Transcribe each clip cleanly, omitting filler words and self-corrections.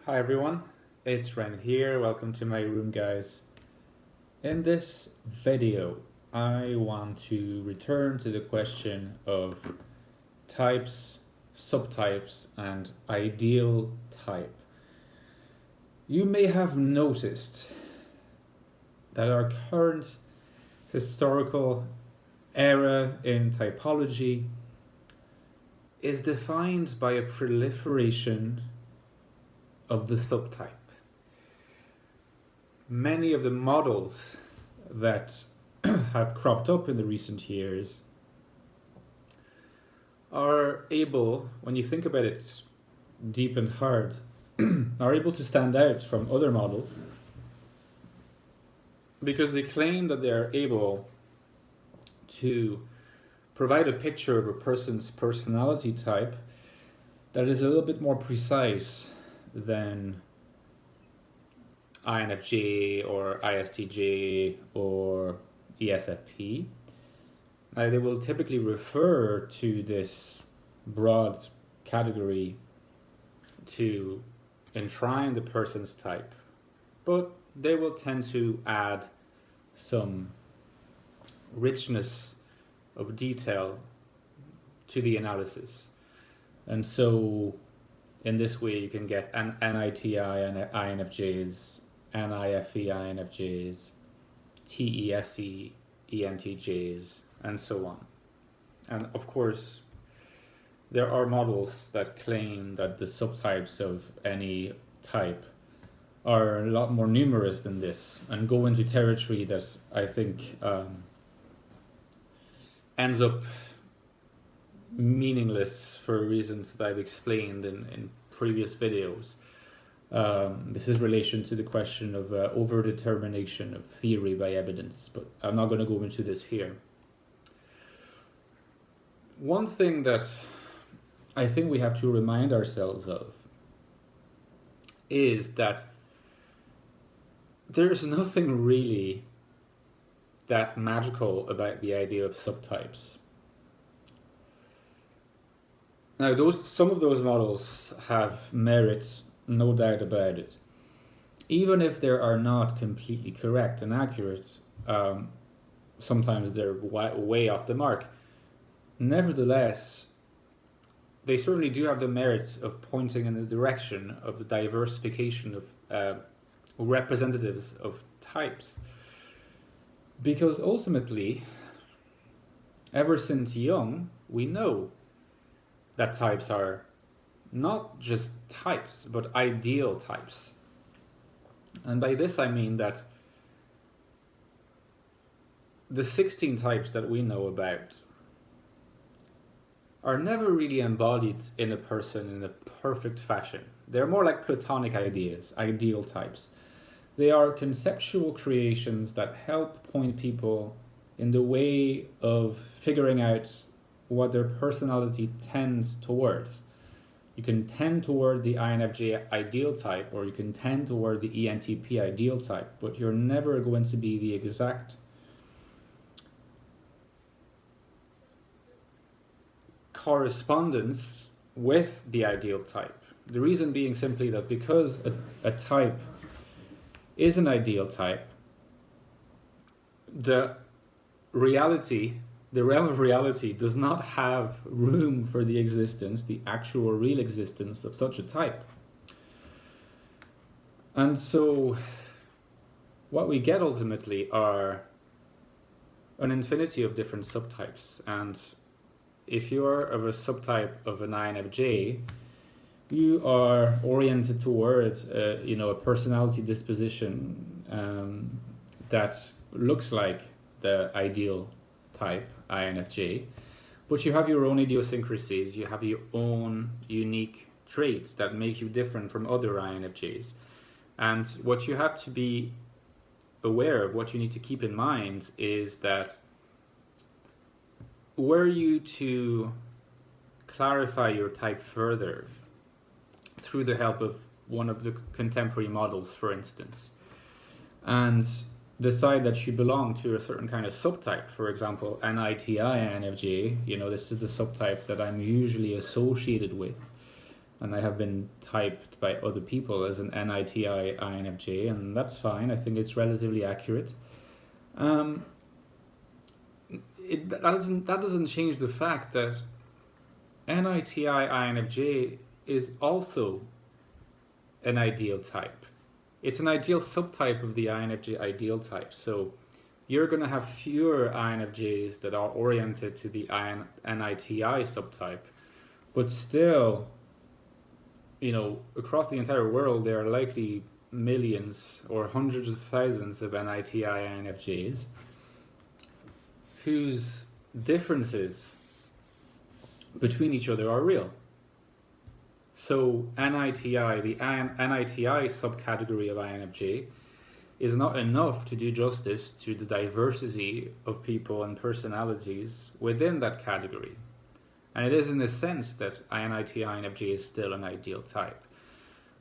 Hi everyone, it's Ren here. Welcome to my room, guys. In this video, I want to return to the question of types, subtypes, and ideal type. You may have noticed that our current historical era in typology is defined by a proliferation of the subtype. Many of the models that have cropped up in the recent years are able, when you think about it deep and hard, are able to stand out from other models because they claim that they are able to provide a picture of a person's personality type that is a little bit more precise than INFJ or ISTJ or ESFP. Now, they will typically refer to this broad category to enshrine the person's type, but they will tend to add some richness of detail to the analysis. And so in this way, you can get NITI INFJs, NIFE INFJs, TESE ENTJs, and so on. And of course, there are models that claim that the subtypes of any type are a lot more numerous than this and go into territory that I think ends up meaningless for reasons that I've explained in previous videos. This is relation to the question of overdetermination of theory by evidence, but I'm not going to go into this here. One thing that I think we have to remind ourselves of is that there's nothing really that magical about the idea of subtypes. Now, some of those models have merits, no doubt about it. Even if they are not completely correct and accurate, sometimes they're way off the mark. Nevertheless, they certainly do have the merits of pointing in the direction of the diversification of representatives of types. Because ultimately, ever since young, we know that types are not just types, but ideal types. And by this I mean that the 16 types that we know about are never really embodied in a person in a perfect fashion. They're more like platonic ideas, ideal types. They are conceptual creations that help point people in the way of figuring out what their personality tends towards. You can tend toward the INFJ ideal type, or you can tend toward the ENTP ideal type, but you're never going to be the exact correspondence with the ideal type. The reason being simply that because a type is an ideal type, the realm of reality does not have room for the existence, the actual real existence of such a type. And so what we get ultimately are an infinity of different subtypes. And if you're of a subtype of an INFJ, you are oriented towards a personality disposition that looks like the ideal type, INFJ, but you have your own idiosyncrasies, you have your own unique traits that make you different from other INFJs. And what you have to be aware of, what you need to keep in mind, is that were you to clarify your type further through the help of one of the contemporary models, for instance, and decide that you belong to a certain kind of subtype, for example, NITI INFJ, this is the subtype that I'm usually associated with, and I have been typed by other people as an NITI INFJ, and that's fine. I think it's relatively accurate. Um, that doesn't change the fact that NITI INFJ is also an ideal type. It's an ideal subtype of the INFJ ideal type. So you're going to have fewer INFJs that are oriented to the NITI subtype, but still, across the entire world, there are likely millions or hundreds of thousands of NITI INFJs whose differences between each other are real. So NITI, the NITI subcategory of INFJ, is not enough to do justice to the diversity of people and personalities within that category. And it is in the sense that INITI INFJ is still an ideal type,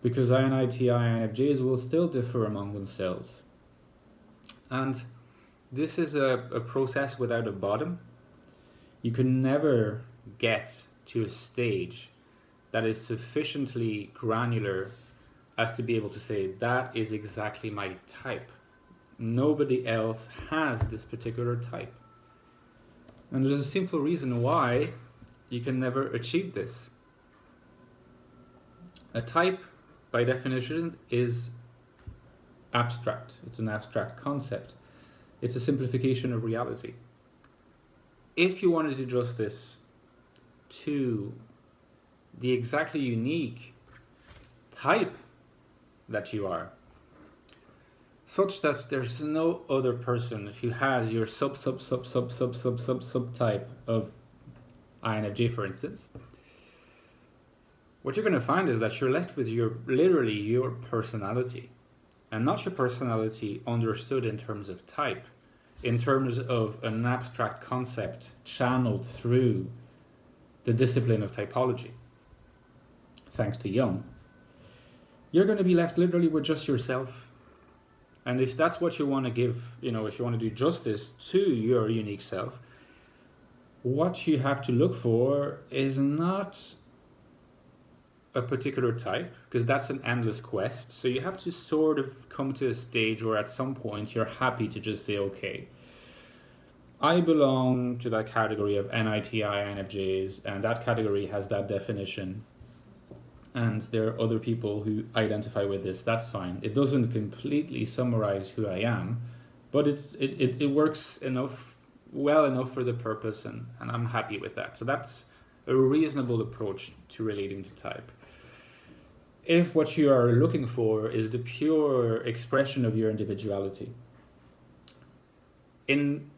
because INITI INFJs will still differ among themselves. And this is a process without a bottom. You can never get to a stage that is sufficiently granular as to be able to say, that is exactly my type. Nobody else has this particular type. And there's a simple reason why you can never achieve this. A type, by definition, is abstract. It's an abstract concept. It's a simplification of reality. If you want to do justice to the exactly unique type that you are, such that there's no other person who has your subtype of INFJ, for instance, what you're going to find is that you're left with literally your personality, and not your personality understood in terms of type, in terms of an abstract concept channeled through the discipline of typology. Thanks to Jung, you're going to be left literally with just yourself. And if that's what you want to give, if you want to do justice to your unique self, what you have to look for is not a particular type, because that's an endless quest. So you have to sort of come to a stage where at some point you're happy to just say, okay, I belong to that category of NITI INFJs, and that category has that definition. And there are other people who identify with this. That's fine. It doesn't completely summarize who I am, but it works well enough for the purpose, and I'm happy with that. So that's a reasonable approach to relating to type. If what you are looking for is the pure expression of your individuality, in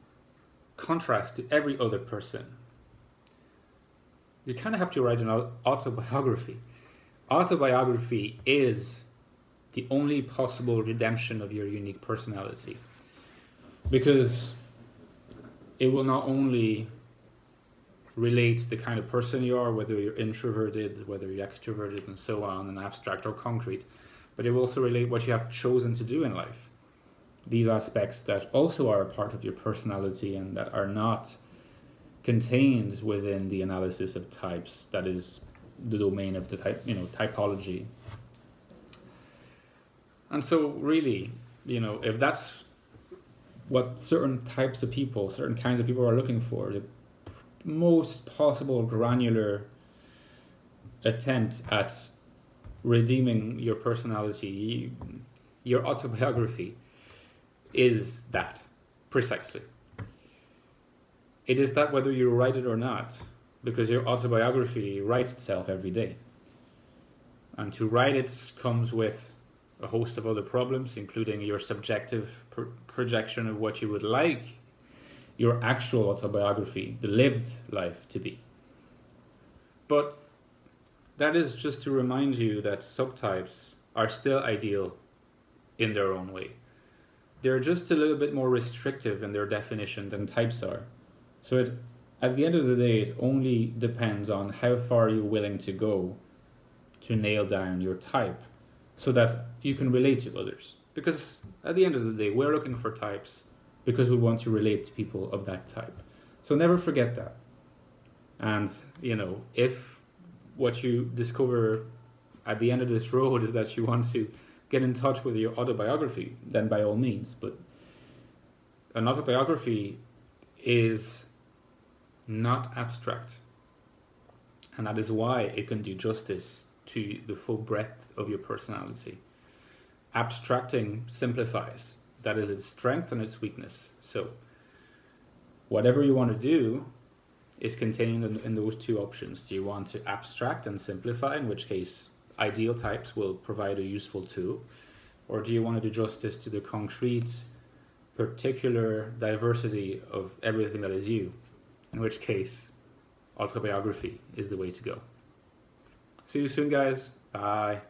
contrast to every other person, you kind of have to write an autobiography. Autobiography is the only possible redemption of your unique personality, because it will not only relate the kind of person you are, whether you're introverted, whether you're extroverted, and so on, and abstract or concrete, but it will also relate what you have chosen to do in life. These aspects that also are a part of your personality and that are not contained within the analysis of types, that is the domain of the typology. And so really, if that's what certain kinds of people are looking for, the most possible granular attempt at redeeming your personality, your autobiography, is that, precisely. It is that whether you write it or not, because your autobiography writes itself every day. And to write it comes with a host of other problems, including your subjective projection of what you would like your actual autobiography, the lived life, to be. But that is just to remind you that subtypes are still ideal in their own way. They're just a little bit more restrictive in their definition than types are. So at the end of the day, it only depends on how far you're willing to go to nail down your type so that you can relate to others. Because at the end of the day, we're looking for types because we want to relate to people of that type. So never forget that. And, if what you discover at the end of this road is that you want to get in touch with your autobiography, then by all means. But an autobiography is not abstract. And that is why it can do justice to the full breadth of your personality. Abstracting simplifies. That is its strength and its weakness. So whatever you want to do is contained in those two options. Do you want to abstract and simplify, in which case ideal types will provide a useful tool? Or do you want to do justice to the concrete, particular diversity of everything that is you? In which case, autobiography is the way to go. See you soon, guys. Bye.